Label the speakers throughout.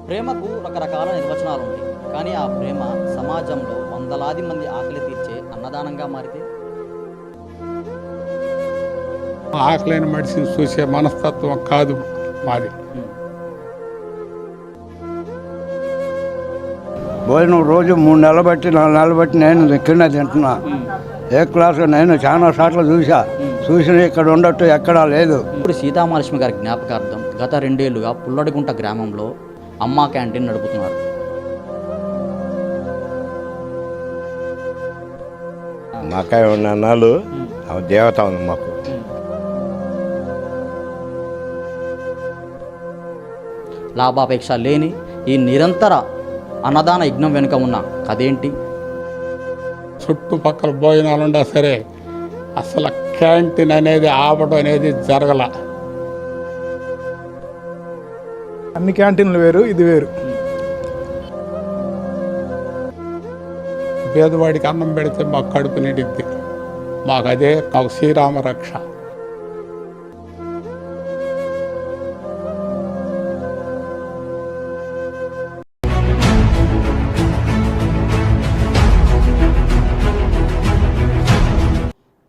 Speaker 1: ప్రేమకు రకరకాల నిర్వచనాలు ఉంటాయి. కానీ ఆ ప్రేమ సమాజంలో వందలాది మంది ఆకలి తీర్చే అన్నదానంగా మారితే
Speaker 2: ఆకలైన మనిషిని చూసే మనస్తత్వం కాదు మాది.
Speaker 1: ఉమ్,
Speaker 3: భోజనం రోజు 3 నెలలు బట్టి 4 నెలలు బట్టి నేను ఇక్కడనే తింటున్నా. ఏ క్లాసు నేను చాలా సార్లు చూసిన ఇక్కడ ఉండట్టు ఎక్కడా లేదు.
Speaker 1: ఇప్పుడు సీతామహాలక్ష్మి గారి జ్ఞాపకార్థం గత 2 ఏళ్లుగా పుల్లడిగుంట గ్రామంలో అమ్మా క్యాంటీన్ నడుపుతున్నారు.
Speaker 4: మాకాయ ఉన్న అన్నాలు దేవత ఉంది మాకు.
Speaker 1: లాభాపేక్ష లేని ఈ నిరంతర అన్నదాన యజ్ఞం వెనుక ఉన్న కథేంటి?
Speaker 2: చుట్టుపక్కల భోజనాలు ఉండా సరే అసలు క్యాంటీన్ అనేది ఆపడం అనేది జరగల.
Speaker 5: అన్ని క్యాంటీన్లు వేరు, ఇది వేరు.
Speaker 2: పేదవాడికి అన్నం పెడితే మాకు కడుపు నిండిద్ది. మాకు శ్రీరామ రక్ష.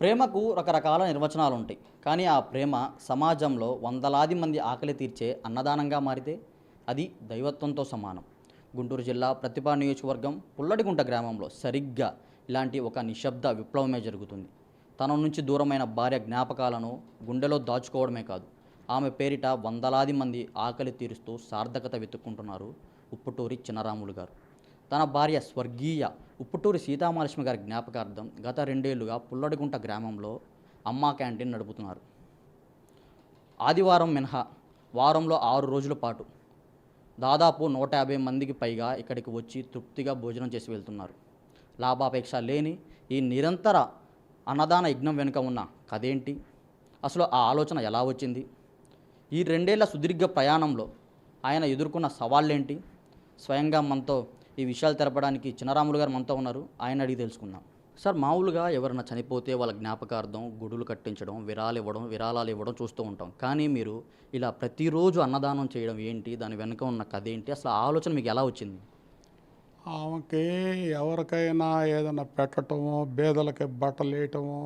Speaker 1: ప్రేమకు రకరకాల నిర్వచనాలు ఉంటాయి. కానీ ఆ ప్రేమ సమాజంలో వందలాది మంది ఆకలి తీర్చే అన్నదానంగా మారితే అది దైవత్వంతో సమానం. గుంటూరు జిల్లా ప్రతిభా నియోజకవర్గం పుల్లడిగుంట గ్రామంలో సరిగ్గా ఇలాంటి ఒక నిశ్శబ్ద విప్లవమే జరుగుతుంది. తన నుంచి దూరమైన భార్య జ్ఞాపకాలను గుండెలో దాచుకోవడమే కాదు, ఆమె పేరిట వందలాది మంది ఆకలి తీరుస్తూ సార్థకత వెతుక్కుంటున్నారు ఉప్పుటూరి చిన్నరాములు గారు. తన భార్య స్వర్గీయ ఉప్పుటూరి సీతామహాలక్ష్మి గారి జ్ఞాపకార్థం గత 2 ఏళ్లుగా పుల్లడిగుంట గ్రామంలో అమ్మా క్యాంటీన్ నడుపుతున్నారు. ఆదివారం మినహా వారంలో 6 రోజుల పాటు దాదాపు 150 మందికి పైగా ఇక్కడికి వచ్చి తృప్తిగా భోజనం చేసి వెళ్తున్నారు. లాభాపేక్ష లేని ఈ నిరంతర అన్నదాన యజ్ఞం వెనుక ఉన్న కథేంటి? అసలు ఆ ఆలోచన ఎలా వచ్చింది? ఈ 2 ఏళ్ల సుదీర్ఘ ప్రయాణంలో ఆయన ఎదుర్కొన్న సవాళ్ళేంటి? స్వయంగా మనతో ఈ విషయాలు తెలపడానికి చిన్నరాములు గారు మనతో ఉన్నారు. ఆయన అడిగి తెలుసుకుందాం. సార్, మామూలుగా ఎవరైనా చనిపోతే వాళ్ళ జ్ఞాపకార్థం గుడులు కట్టించడం, విరాళాలు ఇవ్వడం చూస్తూ ఉంటాం. కానీ మీరు ఇలా ప్రతిరోజు అన్నదానం చేయడం ఏంటి? దాని వెనుక ఉన్న కథ ఏంటి? అసలు ఆ ఆలోచన మీకు ఎలా వచ్చింది?
Speaker 2: ఆమెకి ఎవరికైనా ఏదైనా పెట్టటము, పేదలకి బట్టలు వేయటము,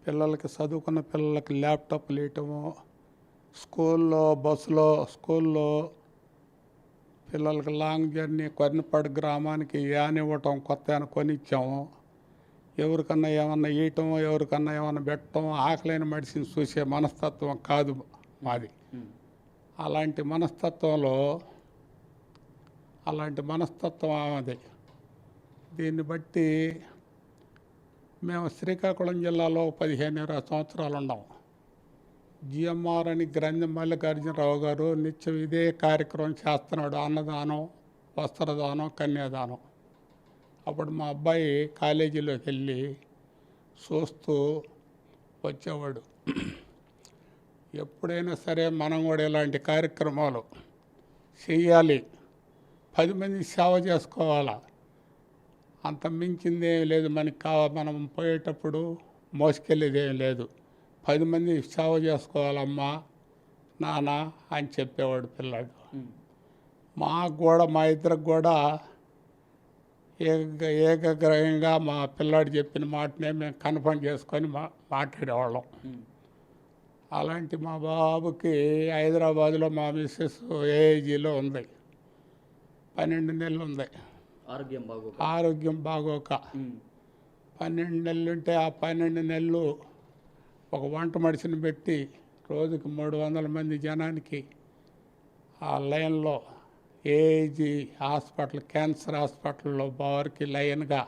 Speaker 2: పిల్లలకి చదువుకున్న పిల్లలకి ల్యాప్టాప్లు వేయటము, స్కూల్లో పిల్లలకి లాంగ్ జర్నీ కొన్నిపాడు గ్రామానికి యాన్ ఇవ్వటం, కొత్త యాన్ కొనిచ్చాము. ఎవరికన్నా ఏమన్నా వేయటము, ఎవరికన్నా ఏమన్నా పెట్టడం ఆకలైన మనిషిని చూసే మనస్తత్వం కాదు మాది. అలాంటి మనస్తత్వం ఆమెది. దీన్ని బట్టి మేము శ్రీకాకుళం జిల్లాలో 15-20 సంవత్సరాలు ఉన్నాం. జిఎంఆర్ అని గ్రంథి మల్లికార్జునరావు గారు నిత్యం ఇదే కార్యక్రమం చేస్తున్నాడు. అన్నదానం, వస్త్రదానం, కన్యాదానం. అప్పుడు మా అబ్బాయి కాలేజీలోకి వెళ్ళి చూస్తూ వచ్చేవాడు. ఎప్పుడైనా సరే మనం కూడా ఇలాంటి కార్యక్రమాలు చెయ్యాలి, 10 మంది సేవ చేసుకోవాలా. అంత మించిందేం లేదు మనకి. మనం పోయేటప్పుడు మోసుకెళ్ళేదేం లేదు. 10 మంది సేవ చేసుకోవాలమ్మా నాన్న అని చెప్పేవాడు పిల్లాడు. మాకు కూడా, మా ఇద్దరికి కూడా ఏకగ్రహంగా మా పిల్లాడు చెప్పిన మాటనే మేము కన్ఫర్మ్ చేసుకొని మాట్లాడేవాళ్ళం. అలాంటి మా బాబుకి హైదరాబాదులో మా మిస్సెస్ ఏఐజీలో ఉంది, 12 నెలలు ఉంది. ఆరోగ్యం బాగోక 12 నెలలు ఉంటే ఆ 12 నెలలు ఒక వంట మనిషిని పెట్టి రోజుకి 300 మంది జనానికి ఆ లైన్లో ఏఐజీ హాస్పిటల్, క్యాన్సర్ హాస్పిటల్లో బార్కి లైన్గా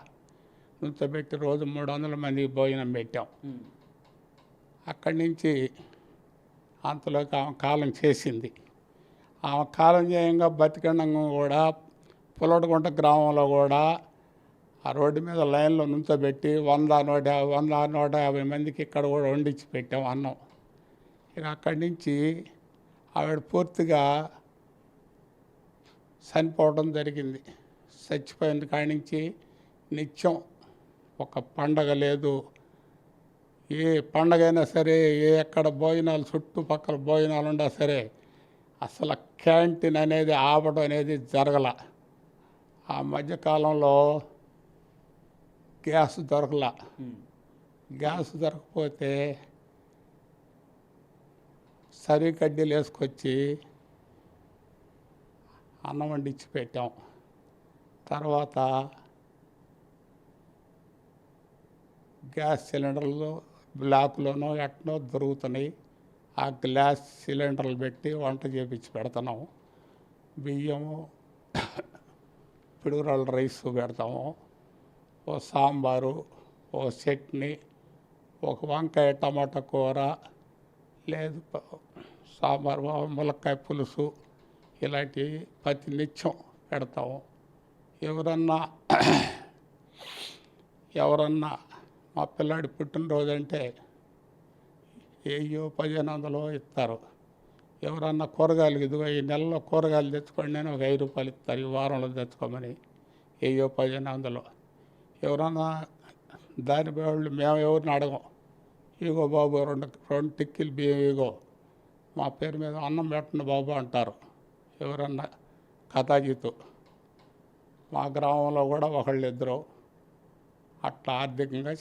Speaker 2: నుంచోబెట్టి రోజు 300 మందికి భోజనం పెట్టాం. అక్కడి నుంచి అంతలోకి ఆమె కాలం చేసింది. ఆమె కాలం చేయంగా బతికండంగా కూడా పుల్లడిగుంట గ్రామంలో కూడా ఆ రోడ్డు మీద లైన్లో నుంచోబెట్టి 100-150 మందికి ఇక్కడ కూడా వండించి పెట్టాం అన్నం. ఇక అక్కడి నుంచి ఆవిడ పూర్తిగా చనిపోవడం జరిగింది. చచ్చిపోయిన కాడి నుంచి నిత్యం ఒక పండగ లేదు, ఏ పండగ అయినా సరే, ఎక్కడ భోజనాలు చుట్టుపక్కల భోజనాలు ఉన్నా సరే అసలు క్యాంటీన్ అనేది ఆపడం అనేది జరగల. ఆ మధ్యకాలంలో గ్యాస్ దొరకల. గ్యాస్ దొరకపోతే సరి కడ్డీలు వేసుకొచ్చి అన్నం వండించి పెట్టాం. తర్వాత గ్యాస్ సిలిండర్లు బ్లాక్లోనో ఎట్నో దొరుకుతున్నాయి. ఆ గ్యాస్ సిలిండర్లు పెట్టి వంట చేపించి పెడతాం. బియ్యము పిడుగురాళ్ళ రైస్ పెడతాము. ఓ సాంబారు, ఓ చట్నీ, ఒక వంకాయ టమాటా కూర, లేదు సాంబారు, ములక్కాయ పులుసు, ఇలాంటివి ప్రతి నిత్యం పెడతాము. ఎవరన్నా మా పిల్లాడి పుట్టినరోజు అంటే ఏయో 1500 ఇస్తారు. ఎవరన్నా కూరగాయలు ఇదిగో ఈ నెలలో కూరగాయలు తెచ్చుకోండి నేను ఒక 5 రూపాయలు ఇస్తారు. ఈ వారంలో తెచ్చుకోమని ఏయో 1500. ఎవరన్నా దాని వాళ్ళు మేము ఎవరిని అడగం. ఇగో బాబు రెండు టిక్కీలు బియ్యం ఇగో మా పేరు మీద అన్నం పెట్టండి బాబు అంటారు ఎవరన్నా కథాజీతు. మా గ్రామంలో కూడా ఒకళ్ళిద్దరు అట్లా ఆర్థికంగా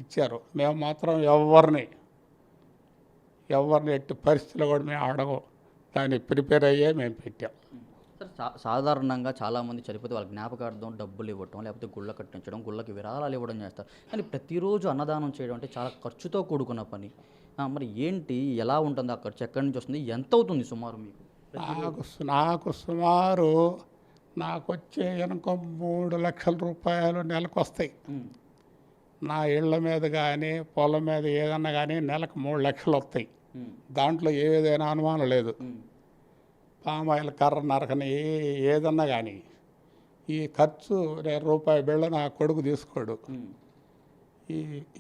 Speaker 2: ఇచ్చారు. మేము మాత్రం ఎవరిని ఎట్టి పరిస్థితుల్లో కూడా మేము అడగం. దాన్ని ప్రిపేర్ అయ్యే మేము పెట్టాం.
Speaker 1: సార్ సాధారణంగా చాలామంది చనిపోతే వాళ్ళ జ్ఞాపకార్థం డబ్బులు ఇవ్వటం, లేకపోతే గుళ్ళ కట్టించడం, గుళ్ళకి విరాళాలు ఇవ్వడం చేస్తారు. కానీ ప్రతిరోజు అన్నదానం చేయడం అంటే చాలా ఖర్చుతో కూడుకున్న పని. మరి ఏంటి, ఎలా ఉంటుంది ఆ ఖర్చు, ఎక్కడి నుంచి వస్తుంది, ఎంత అవుతుంది సుమారు మీకు?
Speaker 2: నాకు సుమారు నాకు వచ్చే ఇన్కమ్ 3 లక్షల రూపాయలు నెలకు వస్తాయి. నా ఇళ్ళ మీద కానీ పొలం మీద ఏదన్నా కానీ నెలకు 3 లక్షలు వస్తాయి. దాంట్లో ఏదైనా అనుమానం లేదు. పామాయిల్ కర్ర నరకని ఏదన్నా కానీ ఈ ఖర్చు రూపాయి బిళ్ళ నా కొడుకు తీసుకోడు.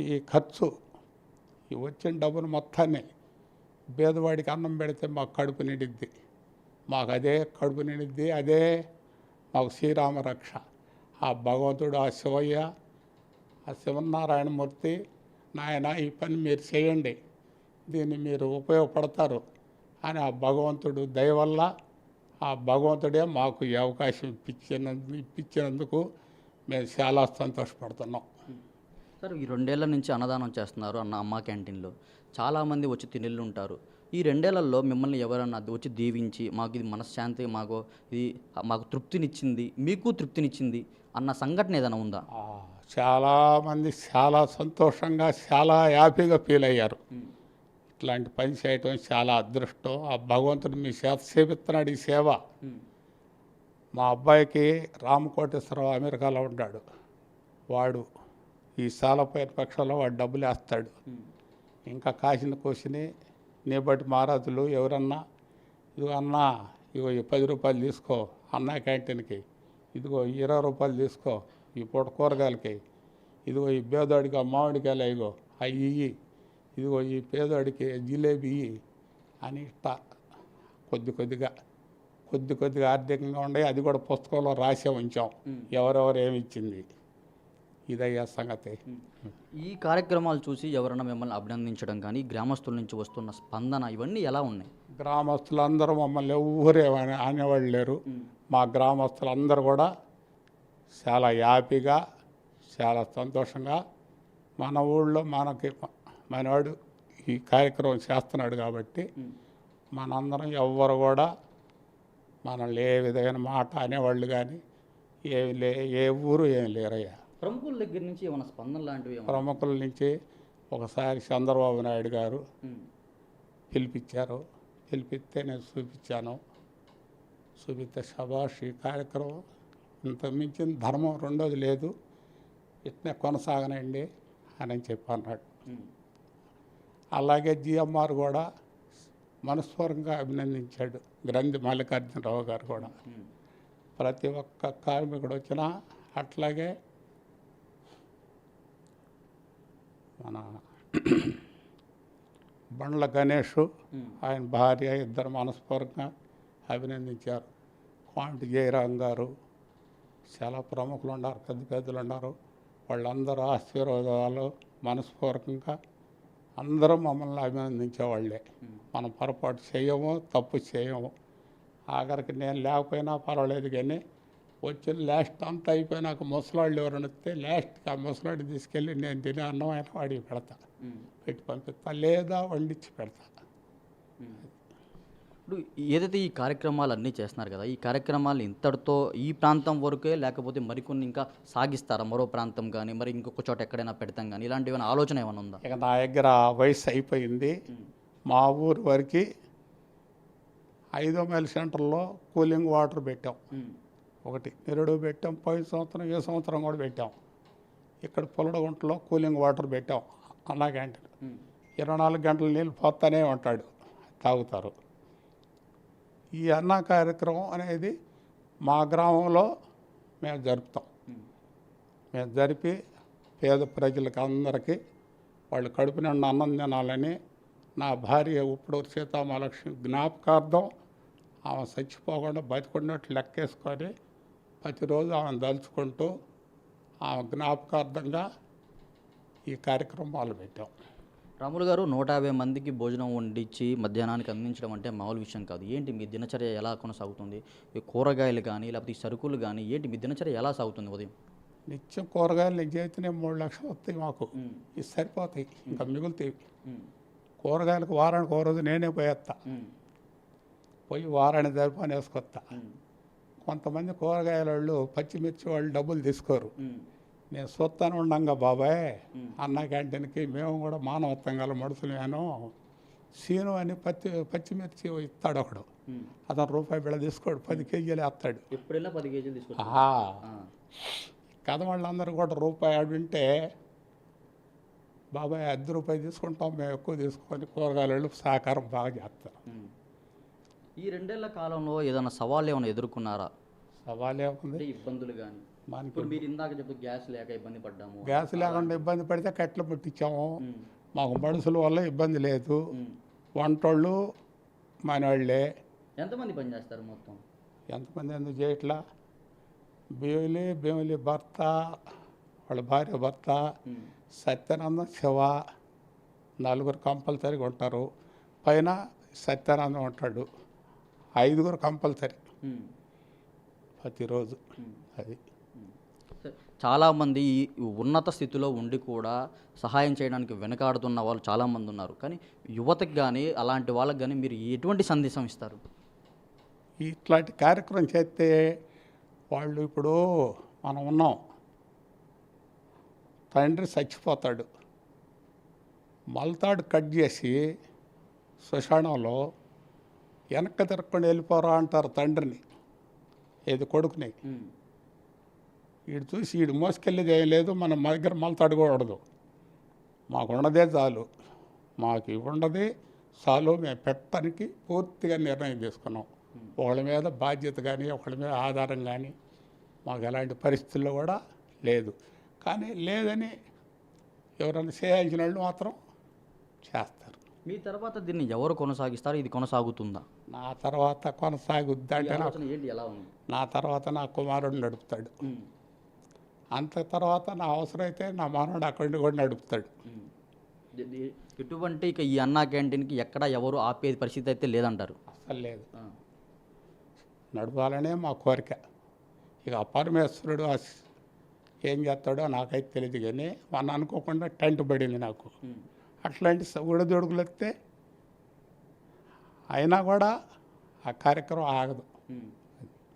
Speaker 2: ఈ ఖర్చు ఈ వచ్చిన డబ్బును మొత్తాన్ని పేదవాడికి అన్నం పెడితే మాకు కడుపు నిండిద్ది. మాకు అదే కడుపు నిండిద్ది. అదే మాకు శ్రీరామ రక్ష. ఆ భగవంతుడు, ఆ శివయ్య, ఆ శివనారాయణమూర్తి, నాయన ఈ పని మీరు చేయండి, దీన్ని మీరు ఉపయోగపడతారు అని ఆ భగవంతుడు దయ వల్ల ఆ భగవంతుడే మాకు ఈ అవకాశం ఇప్పించినందుకు మేము చాలా సంతోషపడుతున్నాం.
Speaker 1: సార్, ఈ 2 ఏళ్ల నుంచి అన్నదానం చేస్తున్నారు అమ్మ క్యాంటీన్లో. చాలామంది వచ్చి తినేళ్ళు ఉంటారు. ఈ 2 ఏళ్లలో మిమ్మల్ని ఎవరన్నా వచ్చి దీవించి మాకు ఇది మనశ్శాంతి, మాకు తృప్తినిచ్చింది, మీకు తృప్తినిచ్చింది అన్న సంఘటన ఏదైనా ఉందా?
Speaker 2: చాలామంది చాలా సంతోషంగా చాలా హ్యాపీగా ఫీల్ అయ్యారు. ఇట్లాంటి పని చేయటం చాలా అదృష్టం. ఆ భగవంతుడు మీ చేత చేపిస్తున్నాడు ఈ సేవ. మా అబ్బాయికి రామకోటేశ్వరరావు అమెరికాలో ఉంటాడు. వాడు ఈ సాలపైన పక్షంలో వాడు డబ్బులు వేస్తాడు. ఇంకా కాసిన కోసిని నేబట్టి మహారాజులు ఎవరన్నా ఇదిగో అన్నా ఇగో ఈ 10 రూపాయలు తీసుకో అన్నా క్యాంటీన్కి, ఇదిగో 20 రూపాయలు తీసుకో ఈ పూట కూరగాయలకి, ఇదిగో ఈ పేదోడికి ఆ మామిడికాయలు ఇగో అవి, ఇదిగో ఈ పేదోడికి జిలేబీ అని ఇట్లా కొద్ది కొద్దిగా ఆర్థికంగా ఉండే అది కూడా పుస్తకంలో రాసే ఉంచాం ఎవరెవరు ఏమి ఇచ్చింది. ఇదయ్యా సంగతి.
Speaker 1: ఈ కార్యక్రమాలు చూసి ఎవరైనా మిమ్మల్ని అభినందించడం కానీ, గ్రామస్తుల నుంచి వస్తున్న స్పందన ఇవన్నీ ఎలా ఉన్నాయి?
Speaker 2: గ్రామస్తులందరూ మమ్మల్ని ఎవరు అనేవాళ్ళు లేరు. మా గ్రామస్తులందరూ కూడా చాలా హ్యాపీగా చాలా సంతోషంగా మన ఊళ్ళో మనవాడు ఈ కార్యక్రమం చేస్తున్నాడు కాబట్టి మనందరం ఎవ్వరు కూడా మనల్ని ఏ విధమైన మాట అనేవాళ్ళు కానీ ఏ ఊరు ఏమి లేరయ్యా.
Speaker 1: ప్రముఖుల దగ్గర నుంచి ఏమైనా స్పందన లాంటివి?
Speaker 2: ప్రముఖుల నుంచి ఒకసారి చంద్రబాబు నాయుడు గారు పిలిపించారు. పిలిపిస్తే నేను చూపిస్తే శభాష్, ఈ కార్యక్రమం ఇంత మించిన ధర్మం రెండోది లేదు, ఇట్నే కొనసాగనండి అని చెప్పి అన్నాడు. అలాగే జిఎంఆర్ కూడా మనస్ఫూర్తిగా అభినందించాడు. గ్రంథి మల్లికార్జునరావు గారు కూడా. ప్రతి ఒక్క కార్మికుడు వచ్చినా అట్లాగే మన బండ్ల గణేష్ ఆయన భార్య ఇద్దరు మనస్ఫూర్తిగా అభినందించారు. కోంటి జయరాం గారు, చాలా ప్రముఖులు ఉన్నారు, పెద్దలు ఉన్నారు. వాళ్ళందరూ ఆశీర్వాదాలు మనస్ఫూర్తిగా అందరూ మమ్మల్ని అభినందించేవాళ్ళే. మనం పొరపాటు చేయము, తప్పు చేయము. ఆఖరికి నేను లేకపోయినా పర్వాలేదు కానీ వచ్చిన లాస్ట్ అంతా అయిపోయినాక ముసలాళ్ళు ఎవరైనా వస్తే లాస్ట్కి ఆ ముసలాడిని తీసుకెళ్ళి నేను తినే అన్నం అయినా వాడికి పెడతా, పెట్టి పంపిస్తా, లేదా వండించి పెడతా.
Speaker 1: ఇప్పుడు ఏదైతే ఈ కార్యక్రమాలు అన్నీ చేస్తున్నారు కదా, ఈ కార్యక్రమాలు ఇంతటితో ఈ ప్రాంతం వరకే లేకపోతే మరికొన్ని ఇంకా సాగిస్తారా? మరో ప్రాంతం కానీ మరి ఇంకొక చోట ఎక్కడైనా పెడతాం కానీ ఇలాంటి ఏమైనా ఆలోచన ఏమైనా ఉందా?
Speaker 2: ఇక నా దగ్గర వయసు అయిపోయింది. మా ఊరు వరకు 5వ మైల్ సెంటర్లో కూలింగ్ వాటర్ పెట్టాం, ఒకటి నిరుడు పెట్టాం, పోయిన సంవత్సరం ఏ సంవత్సరం కూడా పెట్టాం. ఇక్కడ పుల్లడగుంటలో కూలింగ్ వాటర్ పెట్టాం, అన్నా క్యాంటీన్. 24 గంటల నీళ్ళు పోతానే ఉంటాడు, తాగుతారు. ఈ అన్న కార్యక్రమం అనేది మా గ్రామంలో మేము జరుపుతాం. మేము జరిపి పేద ప్రజలకు అందరికీ వాళ్ళు కడుపు నిండా అన్నం తినాలని నా భార్య ఇప్పుడు సీతామహాలక్ష్మి జ్ఞాపకార్థం ఆమె చచ్చిపోకుండా బతికున్నట్టు లెక్కేసుకొని ప్రతిరోజు ఆమెను దలుచుకుంటూ ఆమె జ్ఞాపకార్థంగా ఈ కార్యక్రమాలు పెట్టాం.
Speaker 1: రాములు గారు, 150 మందికి భోజనం వండించి మధ్యాహ్నానికి అందించడం అంటే మామూలు విషయం కాదు. ఏంటి మీ దినచర్య ఎలా కొనసాగుతుంది? ఈ కూరగాయలు కానీ లేకపోతే ఈ సరుకులు కానీ ఏంటి మీ దినచర్య ఎలా సాగుతుంది? ఉదయం
Speaker 2: నిత్యం కూరగాయలు నేను చేతినే 3 లక్షలు వస్తాయి మాకు, ఇది సరిపోతాయి, ఇంకా మిగులుతాయి. కూరగాయలకు వారానికి ఒక రోజు నేనే పోయేస్తా, పోయి వారాన్ని సరిపోని వేసుకొస్తా. కొంతమంది కూరగాయల వాళ్ళు పచ్చిమిర్చి వాళ్ళు డబ్బులు తీసుకోరు. నేను చూస్తాను ఉండంగా బాబాయ్ అన్న క్యాంటీన్కి మేము కూడా మానవత్వం గల మనుషులేను, సీను అని పచ్చిమిర్చి ఇస్తాడు ఒకడు, అతను రూపాయి బిళ్ళ తీసుకోడు, 10 కేజీలు వేస్తాడు.
Speaker 1: ఎప్పుడైనా 10 కేజీలు తీసుకో.
Speaker 2: కథ వాళ్ళందరూ కూడా రూపాయి అడుంటే బాబాయ్ 10 రూపాయలు తీసుకుంటాం, మేము ఎక్కువ తీసుకొని కూరగాయలు సహకారం బాగా చేస్తారు.
Speaker 1: ఈ 2 ఏళ్ల కాలంలో ఏదైనా సవాళ్ళు ఏమైనా ఎదుర్కొన్నారా?
Speaker 2: సవాలే ఉంది,
Speaker 1: ఇబ్బందులు కానీ.
Speaker 2: మనకి
Speaker 1: ఇప్పుడు మీరు ఇందాక చెప్పు గ్యాస్ లేక ఇబ్బంది పడ్డాము,
Speaker 2: గ్యాస్ లేకుండా ఇబ్బంది పడితే కట్టెలు పుట్టించాము. మాకు మనుషుల వల్ల ఇబ్బంది లేదు, వంటోళ్ళు మనవాళ్ళే.
Speaker 1: ఎంతమంది పని చేస్తారు మొత్తం?
Speaker 2: ఎంతమంది ఎందుకు చేయట్లా, భీమిలి భర్త, వాళ్ళ భార్య భర్త, సత్యానందం, శివ, 4 కంపల్సరీగా ఉంటారు. పైన సత్యానందం ఉంటాడు, 5 కంపల్సరీ ప్రతిరోజు. అది
Speaker 1: చాలామంది ఈ ఉన్నత స్థితిలో ఉండి కూడా సహాయం చేయడానికి వెనకాడుతున్న వాళ్ళు చాలామంది ఉన్నారు. కానీ యువతకి కానీ అలాంటి వాళ్ళకి కానీ మీరు ఎటువంటి సందేశం ఇస్తారు?
Speaker 2: ఇట్లాంటి కార్యక్రమం చేస్తే వాళ్ళు, ఇప్పుడు మనం ఉన్నాం, తండ్రి చచ్చిపోతాడు, మలతాడు కట్ చేసి శ్మశానంలో వెనక్కి తిరగకుండా వెళ్ళిపోరా అంటారు తండ్రిని, ఏది కొడుకుని. వీడు చూసి వీడు మోసుకెళ్ళేది ఏం లేదు, మనం మా దగ్గర మలతాడు కూడా ఉండదు, మాకు ఉన్నదే చాలు, మాకు ఇవి ఉండదు చాలు, మేము పెట్టడానికి పూర్తిగా నిర్ణయం తీసుకున్నాం. ఒకళ్ళ మీద బాధ్యత కానీ ఒకళ్ళ మీద ఆధారం కానీ మాకు ఎలాంటి పరిస్థితుల్లో కూడా లేదు. కానీ లేదని ఎవరైనా చేయాల్సిన వాళ్ళు మాత్రం చేస్తారు.
Speaker 1: మీ తర్వాత దీన్ని ఎవరు కొనసాగిస్తారు? ఇది కొనసాగుతుందా?
Speaker 2: నా తర్వాత కొనసాగుద్ది అంటే
Speaker 1: ఏంటి ఎలా ఉంది?
Speaker 2: నా తర్వాత నా కుమారుడు నడుపుతాడు, అంత తర్వాత నా అవసరమైతే నా మనవడు అక్కడిని కూడా నడుపుతాడు.
Speaker 1: ఎటువంటి ఇక ఈ అన్నా క్యాంటీన్కి ఎక్కడ ఎవరు ఆపే పరిస్థితి అయితే లేదంటారు?
Speaker 2: అసలు లేదు, నడపాలనే మా కోరిక. ఇక పరమేశ్వరుడు ఏం చేస్తాడో నాకైతే తెలియదు, కానీ మన అనుకోకుండా టెంట్ పడింది నాకు. అట్లాంటి ఉడదొడుకులు వస్తే అయినా కూడా ఆ కార్యక్రమం ఆగదు.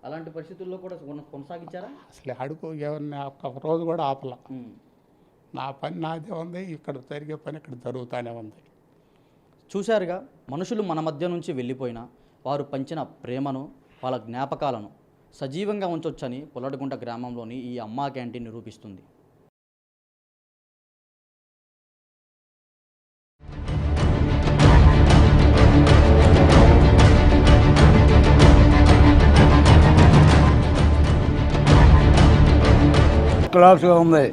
Speaker 1: అలాంటి పరిస్థితుల్లో కూడా కొనసాగించారా?
Speaker 2: అసలు అడుగు ఎవరిని ఒక్క రోజు కూడా ఆపల. నా పని నాదే ఉంది, ఇక్కడ జరిగే పని ఇక్కడ జరుగుతూనే ఉంది.
Speaker 1: చూశారుగా, మనుషులు మన మధ్య నుంచి వెళ్ళిపోయినా వారు పంచిన ప్రేమను, వాళ్ళ జ్ఞాపకాలను సజీవంగా ఉంచొచ్చని పుల్లడగుంట గ్రామంలోని ఈ అమ్మా క్యాంటీన్ నిరూపిస్తుంది.
Speaker 3: క్లాస్గా ఉంది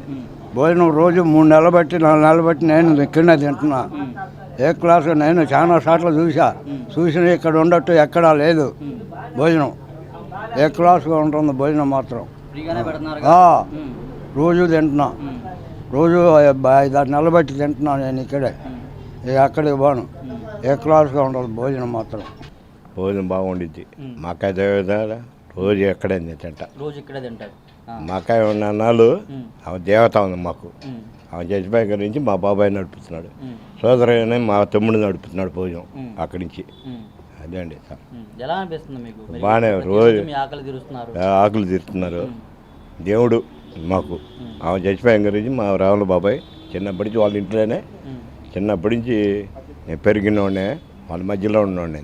Speaker 3: భోజనం, రోజు 3 నెలలు బట్టి 4 నెలలు బట్టి నేను ఇక్కడనే తింటున్నా. ఏ క్లాసు నేను చాలా సార్లు చూసిన ఇక్కడ ఉండట్టు ఎక్కడా లేదు భోజనం. ఏ క్లాసుగా ఉంటుంది భోజనం మాత్రం. రోజు తింటున్నా, రోజు 5-6 నెలలు బట్టి తింటున్నా నేను ఇక్కడే, అక్కడికి పోను. ఏ క్లాసుగా ఉంటుంది భోజనం మాత్రం.
Speaker 4: భోజనం బాగుండిద్ది మాకాయ దేవత రోజు ఎక్కడే తింటా.
Speaker 1: రోజు ఇక్కడే తింటారు.
Speaker 4: మాకాయ ఉన్న అన్నాళ్ళు ఆమె దేవత ఉంది మాకు. ఆమె చచ్చిపోయి గురించి మా బాబాయ్ నడుపుతున్నాడు, సోదరుని మా తమ్ముడు నడుపుతున్నాడు భోజనం అక్కడి నుంచి. అదే అండి సార్.
Speaker 1: ఎలా అనిపిస్తుంది మీకు?
Speaker 4: బాగానే రోజు
Speaker 1: మీ ఆకలి తీరుస్తున్నారు,
Speaker 4: ఆకులు తీరుతున్నారు. దేవుడు మాకు. ఆమె చచ్చిపోయిన గురించి మా రావుల బాబాయ్ చిన్నప్పటి నుంచి వాళ్ళ ఇంట్లోనే, చిన్నప్పటి నుంచి నేను పెరిగినోడే, వాళ్ళ మధ్యలో ఉన్నోడే.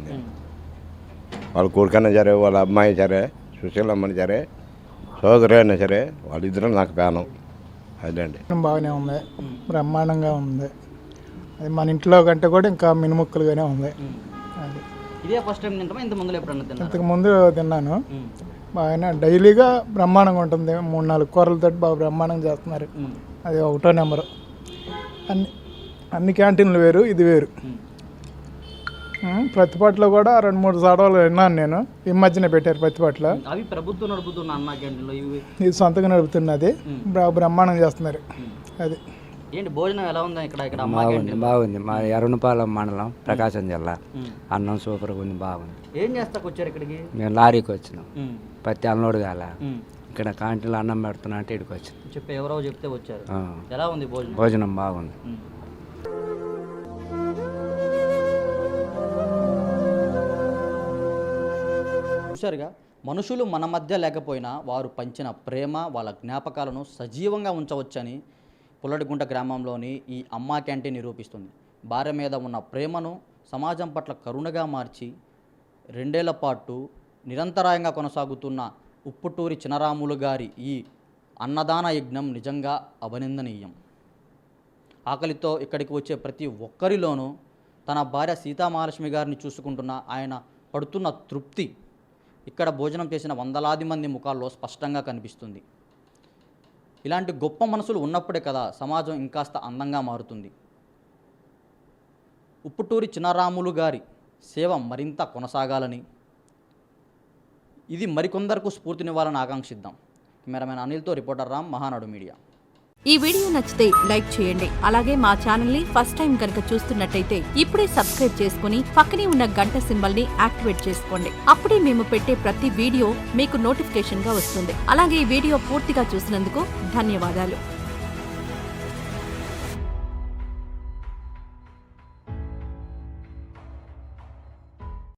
Speaker 4: వాళ్ళ కొడుకన్నా సరే, వాళ్ళ అమ్మాయి సరే, సుశీలమ్మని సరే, సోదరు అయినా సరే, వాళ్ళిద్దరూ నాకు ప్రాణం. అదండి.
Speaker 5: బాగానే ఉంది, బ్రహ్మాండంగా ఉంది. అది మన ఇంట్లో కంటే కూడా ఇంకా మినుముక్కలుగానే ఉంది. అది
Speaker 1: ఇదే ఫస్ట్ టైం తింటామా? ఇంత ముందు ఎప్పుడన్నా తిన్నా?
Speaker 5: ఇంతకు ముందు తిన్నాను. బాగానే డైలీగా బ్రహ్మాండంగా ఉంటుంది. 3-4 కూరలతో బాగా బ్రహ్మాండంగా చేస్తున్నారు. అది ఒకటో నెంబరు. అన్ని క్యాంటీన్లు వేరు, ఇది వేరు. ప్రతిపాట్లో కూడా 2-3 సార్లు విన్నాను నేను. ఈ మధ్యనే పెట్టారు ప్రతిపాట్లో.
Speaker 1: అవి ప్రభుత్వం నడుపుతున్న అన్న క్యాంటీన్లో,
Speaker 5: ఇది సొంతంగా నడుపుతున్నది. బ్రహ్మాండం చేస్తున్నారు. అది
Speaker 1: ఏంటి భోజనం ఎలా ఉందా ఇక్కడ? ఇక్కడ
Speaker 6: బాగుంది. మా ఎర్రనపాలెం మండలం, ప్రకాశం జిల్లా. అన్నం సూపర్గా ఉంది, బాగుంది.
Speaker 1: ఏం చేస్తాకు వచ్చారు ఇక్కడికి?
Speaker 6: మేము లారీకి వచ్చినాం, పత్తి అన్లోడ్ కాల. ఇక్కడ క్యాంటీన్లో అన్నం పెడుతున్నా అంటే ఇక్కడికి వచ్చినాం.
Speaker 1: చెప్పి ఎవరో చెప్తే వచ్చారు. ఎలా ఉంది భోజనం?
Speaker 6: భోజనం బాగుంది.
Speaker 1: చూసారుగా, మనుషులు మన మధ్య లేకపోయినా వారు పంచిన ప్రేమ, వాళ్ళ జ్ఞాపకాలను సజీవంగా ఉంచవచ్చని పుల్లడిగుంట గ్రామంలోని ఈ అమ్మా క్యాంటీన్ నిరూపిస్తుంది. భార్య మీద ఉన్న ప్రేమను సమాజం పట్ల కరుణగా మార్చి 2 ఏళ్ల పాటు నిరంతరాయంగా కొనసాగుతున్న ఉప్పుటూరి చినరాములు గారి ఈ అన్నదాన యజ్ఞం నిజంగా అభినందనీయం. ఆకలితో ఇక్కడికి వచ్చే ప్రతి ఒక్కరిలోనూ తన భార్య సీతామహాలక్ష్మి గారిని చూసుకుంటున్న ఆయన పడుతున్న తృప్తి ఇక్కడ భోజనం చేసిన వందలాది మంది ముఖాల్లో స్పష్టంగా కనిపిస్తుంది. ఇలాంటి గొప్ప మనసులు ఉన్నప్పుడే కదా సమాజం ఇంకాస్త అందంగా మారుతుంది. ఉప్పుటూరి చినరాములు గారి సేవ మరింత కొనసాగాలని, ఇది మరికొందరకు స్ఫూర్తినివ్వాలని ఆకాంక్షిద్దాం. కెమెరామెన్ అనిల్తో రిపోర్టర్ రామ్, మహానాడు మీడియా.
Speaker 7: ఈ వీడియో నచ్చితే లైక్ చేయండి. అలాగే మా ఛానల్ ని ఫస్ట్ టైం కనుక చూస్తున్నట్టయితే ఇప్పుడే సబ్స్క్రైబ్ చేసుకుని పక్కనే ఉన్న గంట సింబల్ ని యాక్టివేట్ చేసుకోండి. అప్పుడే మేము పెట్టే ప్రతి వీడియో మీకు నోటిఫికేషన్ గా వస్తుంది. అలాగే ఈ వీడియో పూర్తిగా చూసినందుకు ధన్యవాదాలు.